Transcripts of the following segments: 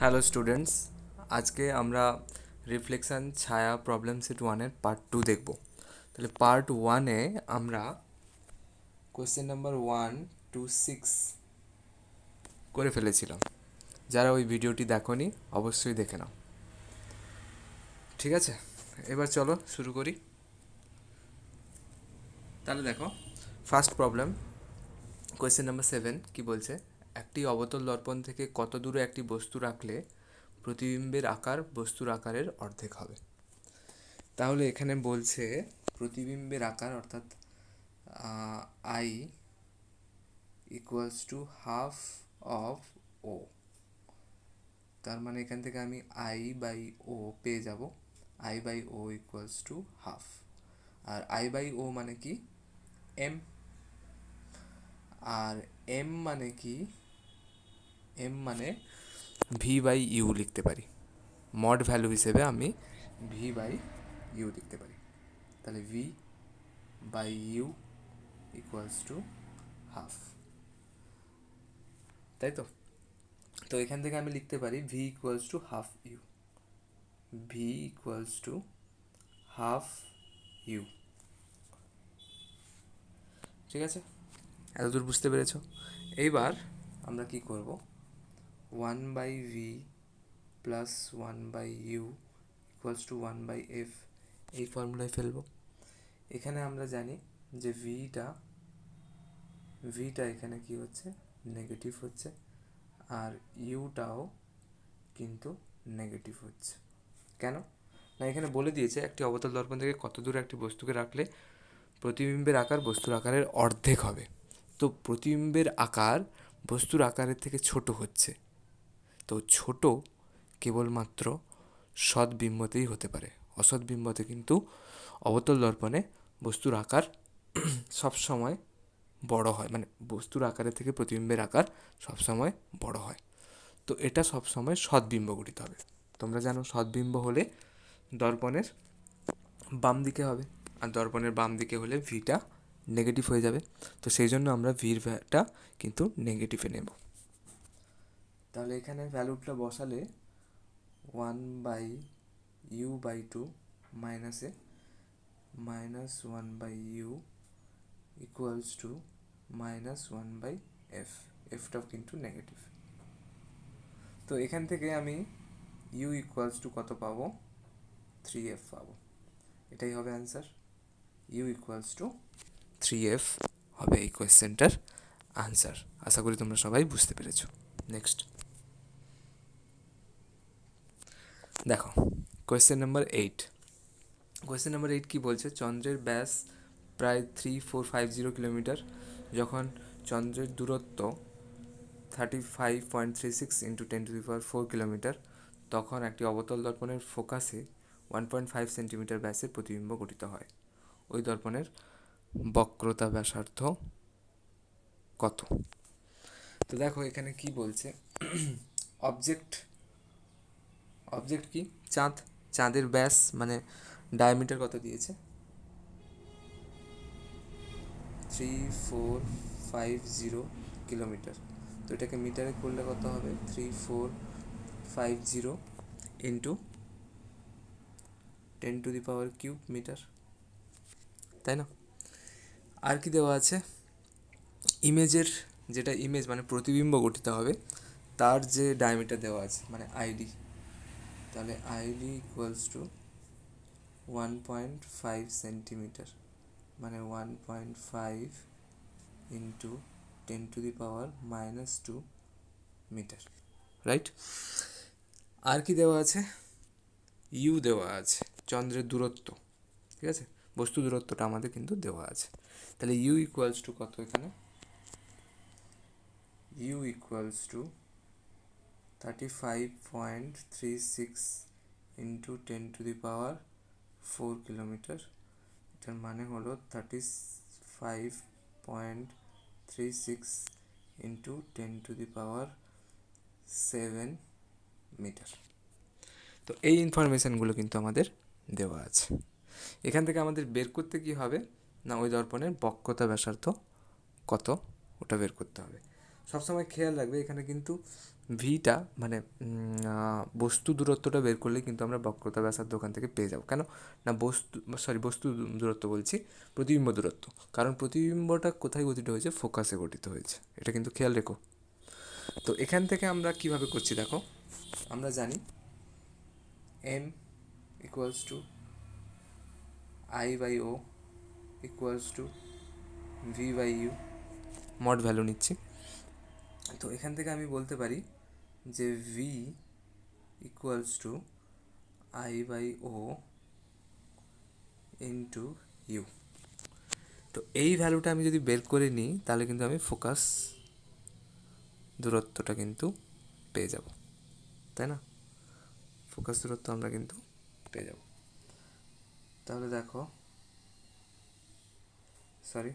Hello students, আজকে আমরা reflection ছায়া প্রবলেম সেট ওয়ানের পার্ট 2 দেখব। তাহলে পার্ট 1-এ আমরা কোয়েশ্চেন নাম্বার 1 to 6 করে ফেলেছিলাম। যারা ওই ভিডিওটি দেখোনি অবশ্যই দেখে নাও। ঠিক আছে, এবার চলো শুরু করি। তাহলে দেখো, ফার্স্ট প্রবলেম কোয়েশ্চেন নাম্বার 7 কি বলছে, একটি অবতল দর্পণ থেকে কত দূরে একটি বস্তু রাখলে প্রতিবিম্বের আকার বস্তুর আকারের অর্ধেক হবে। তাহলে এখানে বলছে প্রতিবিম্বের আকার অর্থাৎ I equals to half of O. তার মানে এখান থেকে আমি আই বাই ও পেয়ে যাব। I by O equals to half. আর আই বাই ও মানে কি? এম। আর এম মানে কি? এম মানে ভি বাই ইউ লিখতে পারি। মড ভ্যালু হিসেবে আমি ভি বাই ইউ লিখতে পারি। তাহলে v by you equals to half, তাই তো? তো এখান থেকে আমি লিখতে পারি v equals to half u. V equals to half u. ঠিক আছে, এতদূর বুঝতে পেরেছো? এইবার আমরা কি করব, 1/v plus 1/u equals to 1/f এই ফর্মুলায় ফেলবো। এখানে আমরা জানি যে ভিটা এখানে কি হচ্ছে, নেগেটিভ হচ্ছে, আর ইউটাও কিন্তু নেগেটিভ হচ্ছে। কেন না, এখানে বলে দিয়েছে একটি অবতল দর্পণ থেকে কত দূরে একটি বস্তুকে রাখলে প্রতিবিম্বের আকার বস্তুর আকারের অর্ধেক হবে। তো প্রতিবিম্বের আকার বস্তুর আকারের থেকে ছোট হচ্ছে। তো ছোট কেবলমাত্র সৎবিম্বতেই হতে পারে, অসৎ বিম্বতে কিন্তু অবতল দর্পণে বস্তুর আকার সবসময় বড় হয়, মানে বস্তুর আকারের থেকে প্রতিবিম্বের আকার সবসময় বড় হয়। তো এটা সবসময় সৎবিম্ব গঠিত হবে। তোমরা জানো সৎবিম্ব হলে দর্পণের বাম দিকে হবে, আর দর্পণের বাম দিকে হলে ভিটা নেগেটিভ হয়ে যাবে। তো সেই জন্য আমরা ভির ভ্যাটা কিন্তু নেগেটিভে নেব। তাহলে এখানে ভ্যালুটা বসালে 1/u/2 মাইনাসে -1/u ইকুয়ালস টু -1/f। এফটাও কিন্তু নেগেটিভ। তো এখান থেকে আমি u ইকুয়ালস টু কত পাবো? 3f পাবো। এটাই হবে answer. u equals to 3f হবে এই কোয়েশ্চেনটার আনসার। আশা করি তোমরা সবাই বুঝতে পেরেছো। নেক্সট দেখো, কোয়েশ্চেন নাম্বার 8। কোয়েশ্চেন নাম্বার 8 কী বলছে, চন্দ্রের ব্যাস প্রায় 3450 কিলোমিটার, যখন চন্দ্রের দূরত্ব 35.36 ইন্টু 10⁴ কিলোমিটার, তখন একটি অবতল দর্পণের ফোকাসে 1.5 সেন্টিমিটার ব্যাসের প্রতিবিম্ব গঠিত হয়। ওই দর্পণের বক্রতা ব্যাসার্ধ কত? তো দেখো এখানে কি বলছে, অবজেক্ট কি? চাঁদ। চাঁদের ব্যাস মানে ডায়ামিটার কত দিয়েছে? 3450 কিলোমিটার। তো এটাকে মিটারে করলে কত হবে? 3450 ইন্টু 10³ মিটার, তাই না? আর কি দেওয়া আছে? ইমেজের, যেটা ইমেজ মানে প্রতিবিম্ব গঠিত হবে, তার যে ডায়ামিটার দেওয়া আছে মানে আইডি। তাহলে আইডি ইকুয়ালস টু 1.5 সেন্টিমিটার, মানে 1.5 ইন্টু 10⁻² মিটার, রাইট? আর কি দেওয়া আছে? ইউ দেওয়া আছে, চন্দ্রের দূরত্ব। ঠিক আছে, বস্তু দূরত্বটা আমাদের কিন্তু দেওয়া আছে। তাহলে ইউ ইকুয়ালস টু কত এখানে? U equals to 35.36 into 10⁻⁴ kilometre. এটার মানে হলো 35.36 ইন্টু 10⁻⁷ মিটার। তো এই ইনফরমেশানগুলো কিন্তু আমাদের দেওয়া আছে। এখান থেকে আমাদের বের করতে কি হবে না, ওই দর্পণের বক্রতা ব্যাসার্ধ কত ওটা বের করতে হবে। সবসময় খেয়াল রাখবে এখানে কিন্তু ভিটা মানে বস্তু দূরত্বটা বের করলে কিন্তু আমরা বক্রতা ব্যাসার্ধ ওখান থেকে পেয়ে যাবো। কেন না বস্তু দূরত্ব বলছি, প্রতিবিম্ব দূরত্ব, কারণ প্রতিবিম্বটা কোথায় গঠিত হয়েছে, ফোকাসে গঠিত হয়েছে, এটা কিন্তু খেয়াল রেখো। তো এখান থেকে আমরা কিভাবে করছি দেখো, আমরা জানি m equals to I by O equals to v by u, mod value নিচ্ছি। তো এখান থেকে আমি বলতে পারি যে v equals to I by O into u. তো এই ভ্যালুটা আমি যদি বের করে নিই তাহলে কিন্তু আমি ফোকাস দূরত্বটা কিন্তু পেয়ে যাব, তাই না? ফোকাস দূরত্ব আমরা কিন্তু পেয়ে যাব। তাহলে দেখো, সরি,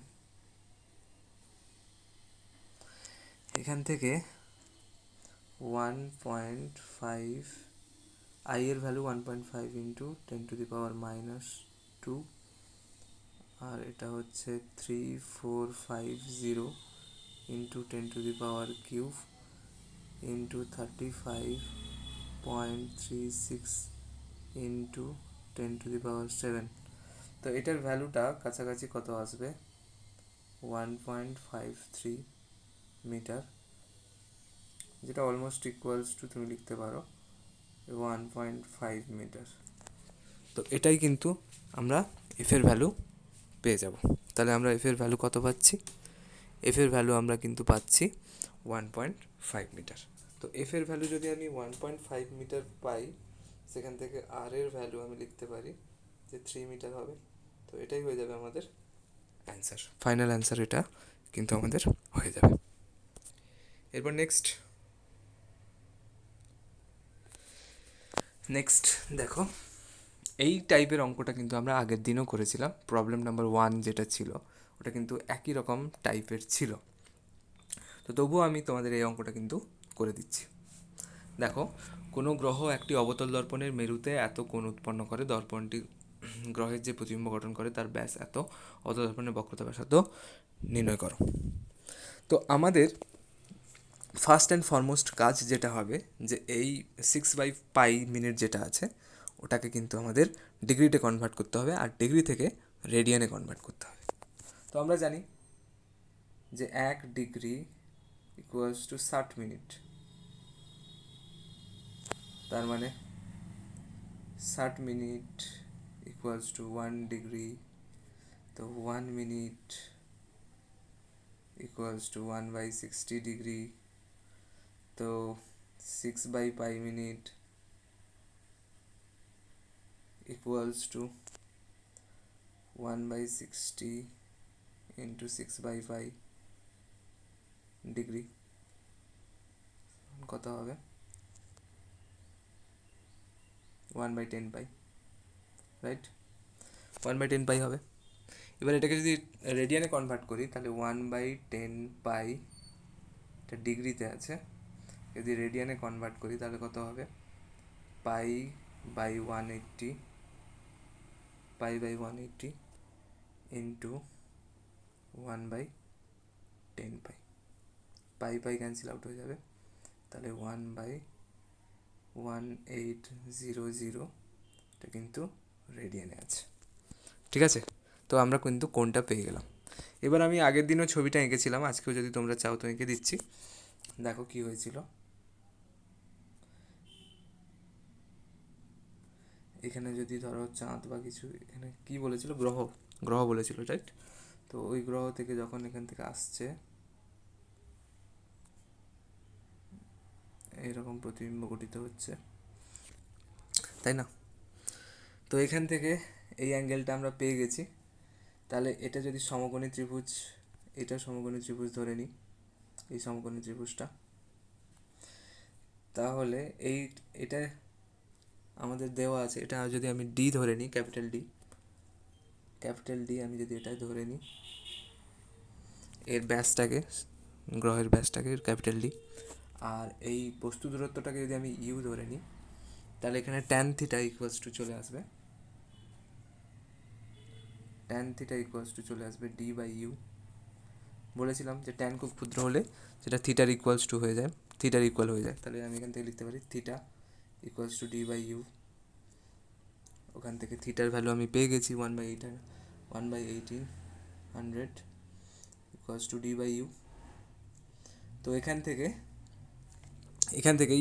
এখান থেকে 1.5 আই এর ভ্যালু 1.5 ইন্টু 10⁻⁻2, আর এটা হচ্ছে 3450 ইন্টু 10³ ইন্টু 35.36 ইন্টু 10⁻7। তো এটার ভ্যালুটা কাছাকাছি কত আসবে, 1.53 মিটার, যেটা অলমোস্ট ইকুয়ালস টু তুমি লিখতে পারো 1.5 মিটার। তো এটাই কিন্তু আমরা এফের ভ্যালু পেয়ে যাব। তাহলে আমরা এফের ভ্যালু কত পাচ্ছি, এফের ভ্যালু আমরা কিন্তু পাচ্ছি 1.5 মিটার। তো এফের ভ্যালু যদি আমি 1.5 মিটার পাই, সেখান থেকে আর এর ভ্যালু আমি লিখতে পারি যে 3 মিটার হবে। তো এটাই হয়ে যাবে আমাদের অ্যান্সার, ফাইনাল অ্যান্সার এটা কিন্তু আমাদের হয়ে যাবে। এরপর নেক্সট দেখো, এই টাইপের অঙ্কটা কিন্তু আমরা আগের দিনও করেছিলাম। প্রবলেম নাম্বার 1 যেটা ছিল ওটা কিন্তু একই রকম টাইপের ছিল। তো তবুও আমি তোমাদের এই অঙ্কটা কিন্তু করে দিচ্ছি। দেখো, কোনো গ্রহ একটি অবতল দর্পণের মেরুতে এত কোণ উৎপন্ন করে, দর্পণটি গ্রহের যে প্রতিবিম্ব গঠন করে তার ব্যাস এত, অবতল দর্পণের বক্রতা ব্যাসার্ধ নির্ণয় করো। তো আমাদের ফার্স্ট অ্যান্ড ফরমোস্ট কাজ যেটা হবে যে এই 6/π মিনিট যেটা আছে ওটাকে কিন্তু আমাদের ডিগ্রিতে কনভার্ট করতে হবে, আর ডিগ্রি থেকে রেডিয়ানে কনভার্ট করতে হবে। তো আমরা জানি যে 1 ডিগ্রি ইকুয়ালস টু 60 মিনিট, তার মানে 60 মিনিট ইকুয়ালস টু 1 ডিগ্রি। তো 1 মিনিট ইকুয়ালস টু 1/60 ডিগ্রি। তো 6/π minute equals to 1/60 into 6/π degree, কত হবে 1/10π, রাইট? 1/10π হবে। এবার এটাকে যদি রেডিয়ানে কনভার্ট করি তাহলে 1/10π, এটা ডিগ্রিতে আছে, যদি রেডিয়ানে কনভার্ট করি তাহলে কত হবে, π/180 ইন্টু 1/10π, পাই ক্যান্সেল আউট হয়ে যাবে, তাহলে 1/1800, এটা কিন্তু রেডিয়ানে আছে, ঠিক আছে? তো আমরা কিন্তু কোনটা পেয়ে গেলাম। এবার আমি আগের দিনও ছবিটা এঁকেছিলাম, আজকেও যদি তোমরা চাও তো এঁকে দিচ্ছি। দেখো কি হয়েছিল, এখানে যদি ধরো চাঁদ বা কিছু, এখানে কি বলেছিল, গ্রহ বলেছিল, রাইট? তো ওই গ্রহ থেকে যখন এখান থেকে আসছে এইরকম প্রতিবিম্ব গঠিত হচ্ছে, তাই না? তো এখান থেকে এই অ্যাঙ্গেলটা আমরা পেয়ে গেছি। তাহলে এটা যদি সমকোণী ত্রিভুজ, এটা সমকোণী ত্রিভুজ ধরে নিই, এই সমকোণী ত্রিভুজটা, তাহলে এটা আমাদের দেওয়া আছে, এটা যদি আমি ডি ধরে নিই, ক্যাপিটাল ডি আমি যদি এটা ধরে নিই, এর ব্যাসটাকে, গ্রহের ব্যাসটাকে ক্যাপিটাল ডি, আর এই বস্তু দূরত্বটাকে যদি আমি ইউ ধরে নিই, তাহলে এখানে ট্যান থিটা ইকুয়ালস টু চলে আসবে, ডি/ইউ, বলেছিলাম যে ট্যান খুব ক্ষুদ্র হলে সেটা থিটার ইকুয়ালস টু হয়ে যায়, থিটার ইকুয়াল হয়ে যায়। তাহলে আমি এখান থেকে লিখতে পারি theta equals to D by u. ওখান থেকে থিটার ভ্যালু আমি পেয়ে গেছি 1/1800 equals to D by u. তো এখান থেকে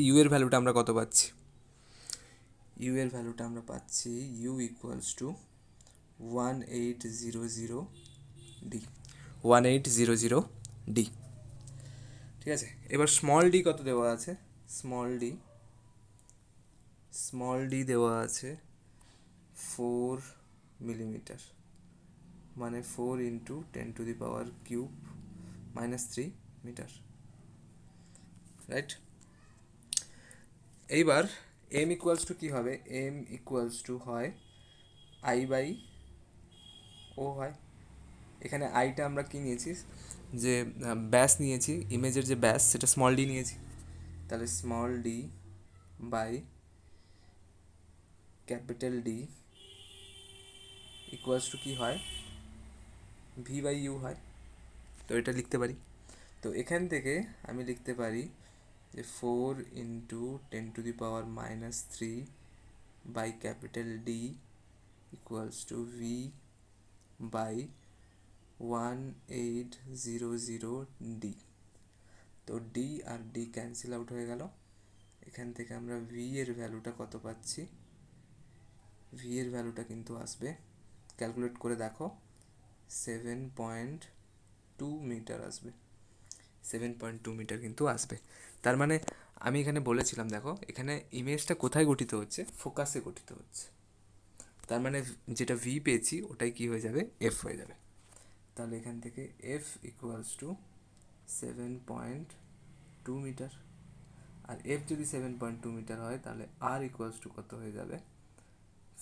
ইউ এর ভ্যালুটা আমরা কত পাচ্ছি? ইউ এর ভ্যালুটা আমরা পাচ্ছি u equals to 1800 d, 1800 d. ঠিক আছে, এবার স্মল ডি কত দেওয়া আছে? স্মল ডি দেওয়া আছে 4 মিলিমিটার, মানে 4 ইন্টু 10⁻³ -3 মিটার, রাইট? এইবার এম ইকুয়ালস টু কী হবে? এম ইকুয়ালস টু হয় আই বাই ও হয়। এখানে আইটা আমরা কী নিয়েছি? যে ব্যাস নিয়েছি, ইমেজের যে ব্যাস সেটা স্মল ডি নিয়েছি। তাহলে small D by capital D equals to কী হয়? ভি বাই ইউ হয়। তো এটা লিখতে পারি। তো এখান থেকে আমি লিখতে পারি যে 4 into 10⁻³ by capital D equals to v by 1800 d. তো ডি আর ডি ক্যান্সেল আউট হয়ে গেল। এখান থেকে আমরা ভি এর ভ্যালুটা কত পাচ্ছি? ভি এর ভ্যালুটা কিন্তু আসবে, ক্যালকুলেট করে দেখো, 7.2 মিটার আসবে। 7.2 মিটার কিন্তু আসবে। তার মানে আমি এখানে বলেছিলাম, দেখো এখানে ইমেজটা কোথায় গঠিত হচ্ছে? ফোকাসে গঠিত হচ্ছে। তার মানে যেটা ভি পেয়েছি ওটাই কি হয়ে যাবে? এফ হয়ে যাবে। তাহলে এখান থেকে এফ ইকুয়ালস টু 7.2 মিটার। আর এফ যদি 7.2 মিটার হয় তাহলে আর ইকুয়ালস টু কত হয়ে যাবে?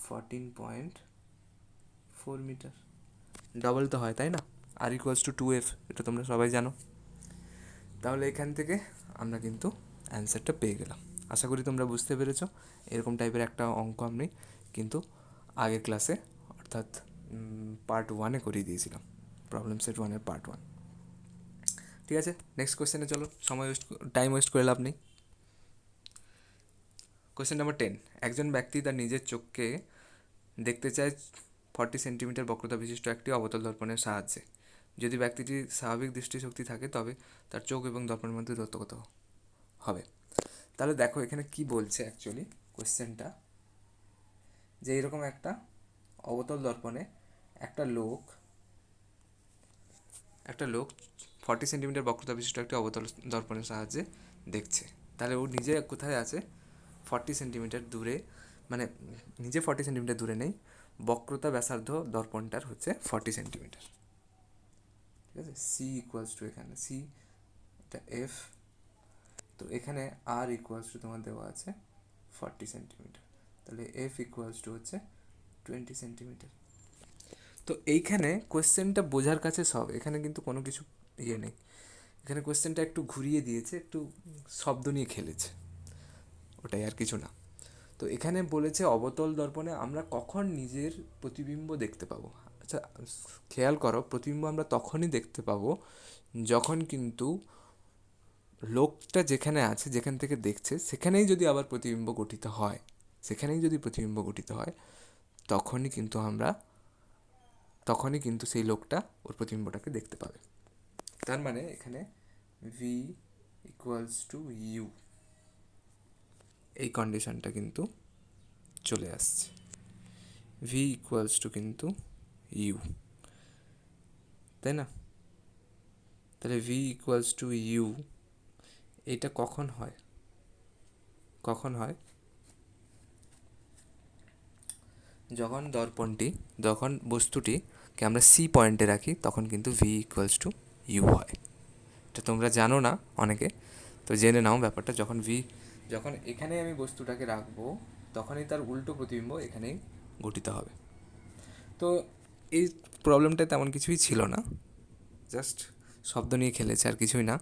14.4 মিটার। ডবল তো হয়, তাই না? আর ইকুয়ালস টু 2F, এটা তোমরা সবাই জানো। তাহলে এখান থেকে আমরা কিন্তু অ্যান্সারটা পেয়ে গেলাম। আশা করি তোমরা বুঝতে পেরেছো। এরকম টাইপের একটা অঙ্ক আমি কিন্তু আগের ক্লাসে অর্থাৎ পার্ট 1-এ করিয়ে দিয়েছিলাম, প্রবলেম সেট 1-এর পার্ট 1। ঠিক আছে, নেক্সট কোয়েশ্চেনে চলো, টাইম ওয়েস্ট করে লাভ নেই। কোয়েশ্চেন নাম্বার 10, একজন ব্যক্তি তার নিজের চোখকে দেখতে চায় 40 সেন্টিমিটার বক্রতা বিশিষ্ট একটি অবতল দর্পণের সাহায্যে। যদি ব্যক্তিটির স্বাভাবিক দৃষ্টিশক্তি থাকে তবে তার চোখ এবং দর্পণের মধ্যে দূরত্ব কত হবে? তাহলে দেখো এখানে কি বলছে অ্যাকচুয়ালি কোয়েশ্চেনটা, যে এরকম একটা অবতল দর্পণে একটা লোক 40 সেন্টিমিটার বক্রতা বিশিষ্ট একটি অবতল দর্পণের সাহায্যে দেখছে। তাহলে ও নিজে কোথায় আছে? 40 সেন্টিমিটার দূরে, মানে নিজে 40 সেন্টিমিটার দূরে নেই, বক্রতা ব্যাসার্ধ দর্পণটার হচ্ছে 40 সেন্টিমিটার। ঠিক আছে, সি ইকুয়ালস টু, এখানে সি এটা এফ, তো এখানে আর ইকুয়ালস টু তোমার দেওয়া আছে 40 সেন্টিমিটার। তাহলে এফ ইকুয়ালস টু হচ্ছে 20 সেন্টিমিটার। তো এইখানে কোয়েশ্চেনটা বোঝার কাছে সব, এখানে কিন্তু কোনো কিছু ইয়ে নেই। এখানে কোয়েশ্চেনটা একটু ঘুরিয়ে দিয়েছে, একটু শব্দ নিয়ে খেলেছে, ওটাই আর কিছু না। তো এখানে বলেছে অবতল দর্পণে আমরা কখন নিজের প্রতিবিম্ব দেখতে পাবো। আচ্ছা খেয়াল করো, প্রতিবিম্ব আমরা তখনই দেখতে পাবো যখন কিন্তু লোকটা যেখানে আছে, যেখান থেকে দেখছে, সেখানেই যদি আবার প্রতিবিম্ব গঠিত হয়, তখনই কিন্তু সেই লোকটা ওর প্রতিবিম্বটাকে দেখতে পাবে। তার মানে এখানে ভি ইকুয়ালস টু ইউ, এই কন্ডিশনটা কিন্তু চলে আসছে। ভি ইকুয়ালস টু কিন্তু ইউ, তাই না? তাহলে ভি ইকুয়ালস টু ইউ, এটা কখন হয়? যখন বস্তুটিকে আমরা সি পয়েন্টে রাখি তখন কিন্তু ভি ইকুয়ালস টু ইউ হয়। এটা তোমরা জানো না অনেকে, তো জেনে নাও ব্যাপারটা। যখন এখানে আমি বস্তুটাকে রাখবো তখনই তার উল্টো প্রতিবিম্ব এখানেই গঠিত হবে। তো এই প্রবলেমটা তেমন কিছুই ছিল না, জাস্ট শব্দ নিয়ে খেলেছে, আর কিছুই না।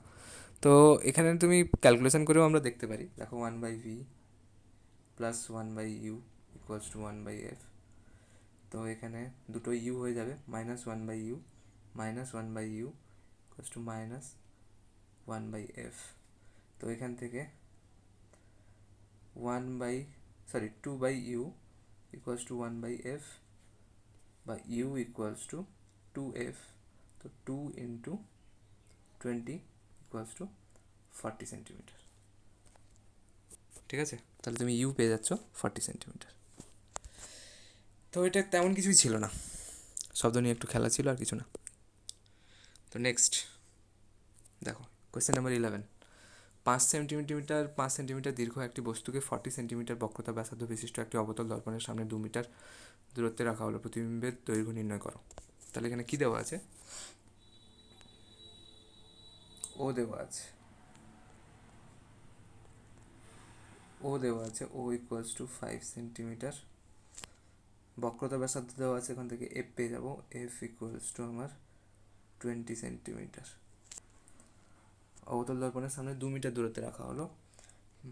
তো এখানে তুমি ক্যালকুলেশন করেও আমরা দেখতে পারি। দেখো 1/v plus 1/u equals to 1/f। তো এখানে দুটো ইউ হয়ে যাবে, -1/u equals to minus 1/f। তো এখান থেকে 2/u ইকুয়ালস টু 1/f বা u ইকুয়ালস টু 2f। তো 2 ইন্টু 20 ইকুয়ালস টু 40 সেন্টিমিটার। ঠিক আছে, তাহলে তুমি ইউ পেয়ে যাচ্ছ 40 সেন্টিমিটার। তো এটা তেমন কিছুই ছিল না, শব্দ নিয়ে একটু খেলা ছিল আর কিছু না। তো নেক্সট দেখো কোয়েশ্চেন নাম্বার 11। 5 সেন্টিমিটার দীর্ঘ একটি বস্তুকে 40 সেন্টিমিটার বক্রতা ব্যাসার্ধ বিশিষ্ট একটি অবতল দর্পণের সামনে 2 মিটার দূরত্বে রাখা হলো। প্রতিবিম্বের দৈর্ঘ্য নির্ণয় করো। তাহলে এখানে কি দেওয়া আছে? ও দেওয়া আছে, ও ইকুয়ালস টু 5 সেন্টিমিটার। বক্রতা ব্যাসার্ধ দেওয়া আছে, এখান থেকে এফ পেয়ে যাবো, এফ ইকুয়ালস টু আমার 20 সেন্টিমিটার। অবতল দর্পণের সামনে 2 মিটার দূরত্বে রাখা হলো,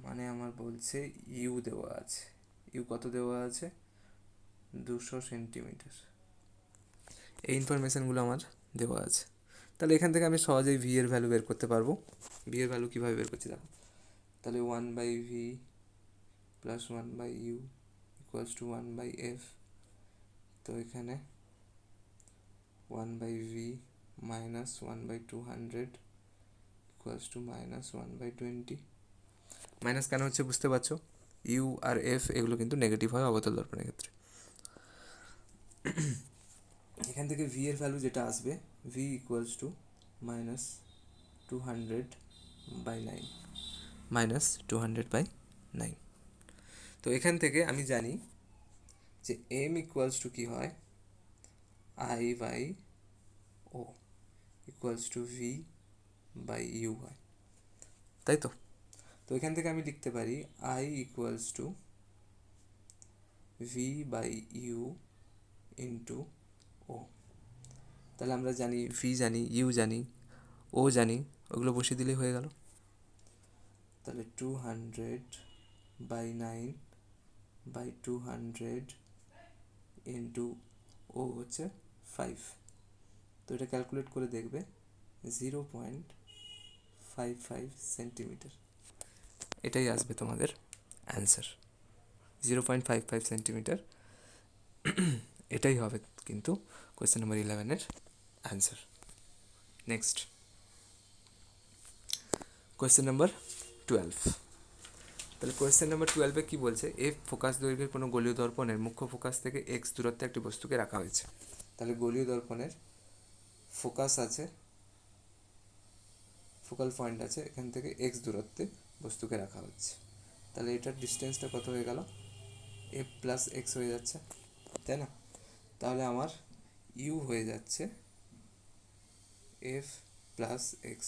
মানে আমার বলছে ইউ দেওয়া আছে। ইউ কত দেওয়া আছে? 200 সেন্টিমিটার। এই ইনফরমেশানগুলো আমার দেওয়া আছে। তাহলে এখান থেকে আমি সহজেই ভি এর ভ্যালু বের করতে পারবো। ভি এর ভ্যালু কীভাবে বের করছি দেখো। তাহলে 1/v plus 1/u equals to 1/f। তো এখানে 1/v minus 1/200 equals to minus 1/20। Minus কেন হচ্ছে বুঝতে পারছো? ইউ আর এফ এগুলো কিন্তু নেগেটিভ হয় অবতল দর্পণের ক্ষেত্রে। এখান থেকে ভি এর ভ্যালু যেটা আসবে, V equals to minus 200/9, minus 200/9। তো এখান থেকে আমি জানি যে এম ইকুয়ালস টু কী হয়, I/O ইকুয়ালস টু V/U হয়, তাই তো? তো এখান থেকে আমি লিখতে পারি I equals to V/U into O. তাহলে আমরা জানি ভি জানি, ইউ জানি, ও জানি, ওগুলো বসিয়ে দিলেই হয়ে গেল। তাহলে 200/9/200 ইন্টু ও হচ্ছে 5। তো এটা ক্যালকুলেট করে দেখবে 0.55 সেন্টিমিটার। এটাই আসবে তোমাদের অ্যান্সার, 0.55 সেন্টিমিটার। এটাই হবে কিন্তু কোয়েশ্চেন নাম্বার 11-এর অ্যান্সার। Next question number 12। তাহলে কোয়েশ্চেন নাম্বার 12-এ কী বলছে? এফ ফোকাস দৈর্ঘ্যের কোনো গোলীয় দর্পণের মুখ্য ফোকাস থেকে এক্স দূরত্বে একটি বস্তুকে রাখা হয়েছে। তাহলে গোলীয় দর্পণের ফোকাস আছে, ফোকাল পয়েন্ট আছে, এখান থেকে এক্স দূরত্বে বস্তুকে রাখা হচ্ছে। তাহলে এটার ডিস্টেন্সটা কত হয়ে গেল? এফ প্লাস এক্স হয়ে যাচ্ছে, তাই না? তাহলে আমার ইউ হয়ে যাচ্ছে এফ প্লাস এক্স।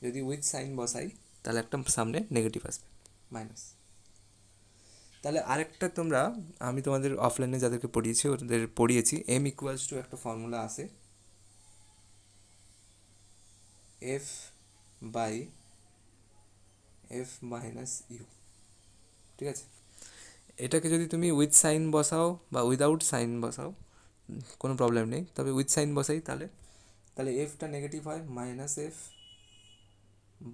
যদি উইথ সাইন বসাই তাহলে একটা সামনে নেগেটিভ আসবে, মাইনাস। তাহলে আরেকটা আমি তোমাদের অফলাইনে যাদেরকে পড়িয়েছি ওদের পড়িয়েছি, এম ইকুয়ালস টু একটা ফর্মুলা আসে, f by F minus u. ঠিক আছে, এটাকে যদি তুমি উইথ সাইন বসাও বা উইদাউট সাইন বসাও কোনো প্রবলেম নেই, তবে উইথ সাইন বসাই তাহলে এফটা নেগেটিভ হয়, minus F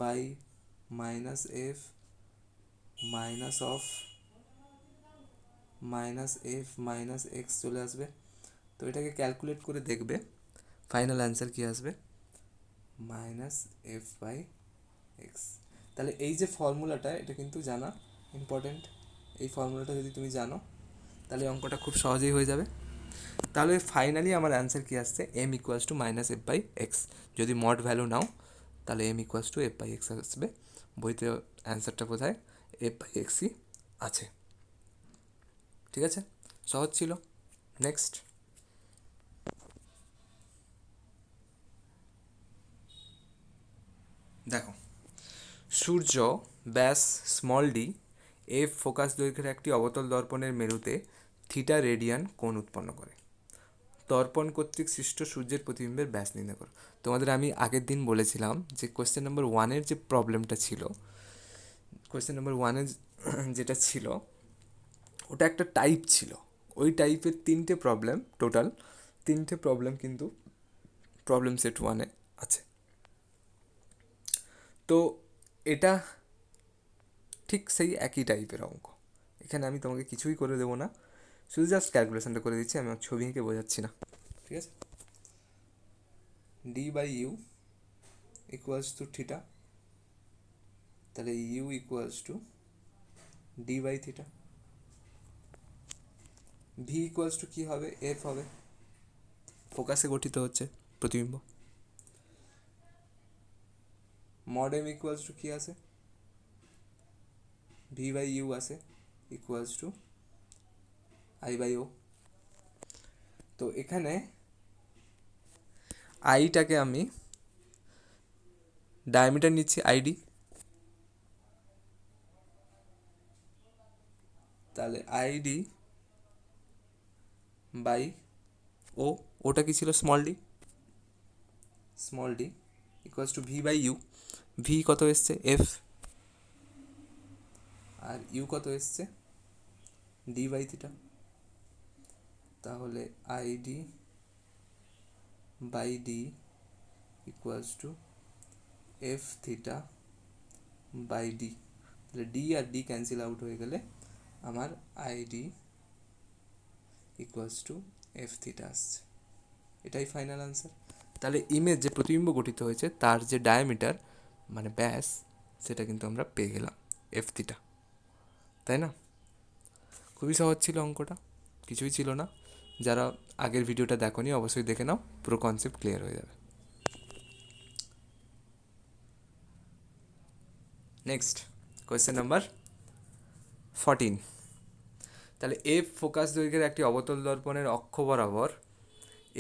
by minus f minus of minus f minus x চলে আসবে। তো এটাকে ক্যালকুলেট করে দেখবে ফাইনাল অ্যান্সার কী আসবে, মাইনাস এফ বাই এক্স। তাহলে এই যে ফর্মুলাটা, এটা কিন্তু জানা ইম্পর্টেন্ট। এই ফর্মুলাটা যদি তুমি জানো তাহলে অঙ্কটা খুব সহজেই হয়ে যাবে। তাহলে ফাইনালি আমার অ্যান্সার কী আসছে, m equals to minus F by x. যদি মড ভ্যালু নাও তাহলে m equals to f by x আসবে। বইতে অ্যান্সারটা কোথায়, এফ বাই এক্সই আছে। ঠিক আছে, সহজ ছিল। নেক্সট দেখো, সূর্য ব্যাস স্মল ডি, এফ ফোকাস দৈর্ঘ্যের একটি অবতল দর্পণের মেরুতে থিটা রেডিয়ান কোণ উৎপন্ন করে। দর্পণ কর্তৃক সৃষ্ট সূর্যের প্রতিবিম্বের ব্যাস নির্ণয় করো। তোমাদের আমি আগের দিন বলেছিলাম যে কোয়েশ্চেন নাম্বার 1-এর যে প্রবলেমটা ছিল, কোয়েশ্চেন নাম্বার 1-এ যেটা ছিল ওটা একটা টাইপ ছিল। ওই টাইপের 3টে প্রবলেম, টোটাল 3টে প্রবলেম কিন্তু প্রবলেম সেট 1-এ আছে। তো এটা ঠিক সেই একই টাইপের অঙ্ক। এখানে আমি তোমাকে কিছুই করে দেবো না, শুধু জাস্ট ক্যালকুলেশনটা করে দিচ্ছি, আমি ছবি এঁকে বোঝাচ্ছি না, ঠিক আছে। D by you equals to theta, তাহলে U equals to D by theta. V equals to কী হবে, এফ হবে, ফোকাসে গঠিত হচ্ছে প্রতিবিম্ব। মড এম ইকুয়ালস টু কী আছে, ভি বাই ইউ আছে, equals to I by O. তো এখানে আইটাকে আমি ডায়ামিটার নিচ্ছি আইডি, তাহলে আইডি বাই ও, ওটা কি ছিল small d equals to v by u. V কত এসছে, এফ, আর ইউ কত এসছে, ডি বাই থিটা। তাহলে ID by D equals to f theta by D. তাহলে ডি আর ডি ক্যান্সেল আউট হয়ে গেলে আমার ID equals to f theta আসছে। এটাই ফাইনাল আনসার। তাহলে ইমেজ যে প্রতিবিম্ব গঠিত হয়েছে তার যে ডায়ামিটার মানে ব্যাস, সেটা কিন্তু আমরা পেয়ে গেলাম এফ থিটা, তাই না? খুবই সহজ ছিল অঙ্কটা, কিছুই ছিল না। যারা আগের ভিডিওটা দেখোনি অবশ্যই দেখে নাও, পুরো কনসেপ্ট ক্লিয়ার হয়ে যাবে। Next question number 14। তাহলে এফ ফোকাস দৈর্ঘ্যের একটি অবতল দর্পণের অক্ষ বরাবর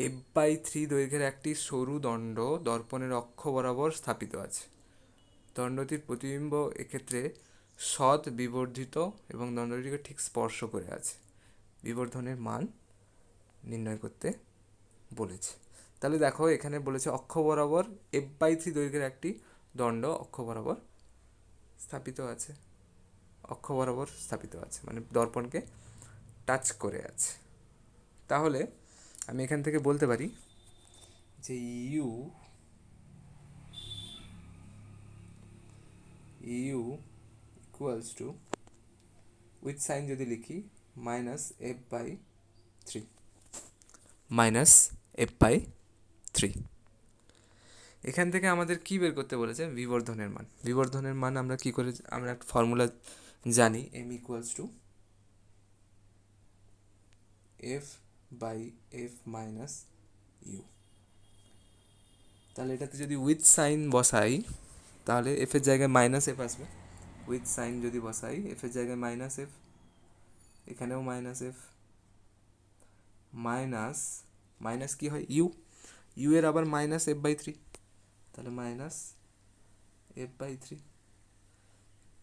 এফ বাই 3 দৈর্ঘ্যের একটি সরু দণ্ড দর্পণের অক্ষ বরাবর স্থাপিত আছে। দণ্ডটির প্রতিবিম্ব এক্ষেত্রে সৎ বিবর্ধিত এবং দণ্ডটিকে ঠিক স্পর্শ করে আছে। বিবর্ধনের মান নির্ণয় করতে বলেছে। তাহলে দেখো এখানে বলেছে অক্ষ বরাবর এফ বাই 3 দৈর্ঘ্যের একটি দণ্ড অক্ষ বরাবর স্থাপিত আছে, অক্ষ বরাবর স্থাপিত আছে মানে দর্পণকে টাচ করে আছে। তাহলে আমি এখান থেকে বলতে পারি যে u equals to, with sign যদি লিখি minus F by 3, minus F by 3। এখান থেকে আমাদের কি বের করতে বলেছে, বিবর্ধনের মান। বিবর্ধনের মান আমরা কি করে, আমরা একটা ফর্মুলা জানি, m equals to f by F minus u. তাহলে এটাতে যদি উইথ সাইন বসাই তাহলে এফের জায়গায় মাইনাস এফ আসবে, উইথ সাইন যদি বসাই এফের জায়গায় মাইনাস এফ, এখানেও মাইনাস এফ, মাইনাস মাইনাস কী হয় ইউ, ইউ এর আবার মাইনাস এফ বাই 3, তাহলে মাইনাস এফ বাই 3।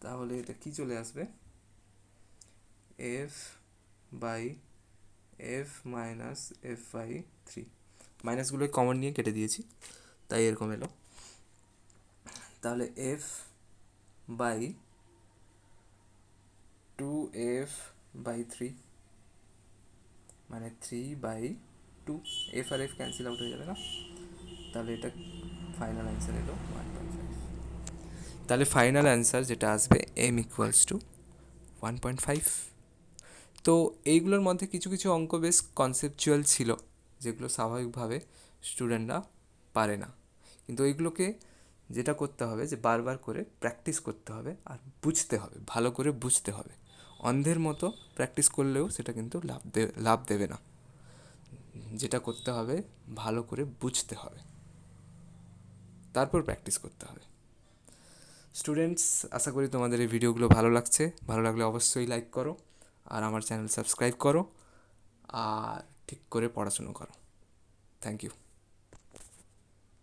তাহলে এটা কি চলে আসবে, F by F minus F by 3। মাইনাসগুলো কমন নিয়ে কেটে দিয়েছি তাই এরকম এলো। তাহলে এফ বাই 2f বাই 3 মানে 3/2, F R F cancel out হয়ে যাবে না, তাহলে এটা ফাইনাল অ্যান্সার এলো 1.5। তাহলে ফাইনাল অ্যান্সার যেটা আসবে এম ইকুয়ালস টু 1.5। তো এইগুলোর মধ্যে কিছু কিছু অঙ্ক বেশ কনসেপচুয়াল ছিল যেগুলো স্বাভাবিকভাবে স্টুডেন্টরা পারে না, কিন্তু ওইগুলোকে যেটা করতে হবে যে বারবার করে প্র্যাকটিস করতে হবে আর বুঝতে হবে, ভালো করে বুঝতে হবে। অন্ধের মতো প্র্যাকটিস করলেও সেটা কিন্তু লাভ দেবে না। যেটা করতে হবে ভালো করে বুঝতে হবে, তারপর প্র্যাকটিস করতে হবে। স্টুডেন্টস, আশা করি তোমাদের এই ভিডিওগুলো ভালো লাগছে। ভালো লাগলে অবশ্যই লাইক করো আর আমার চ্যানেল সাবস্ক্রাইব করো আর ঠিক করে পড়াশুনো করো। Thank you.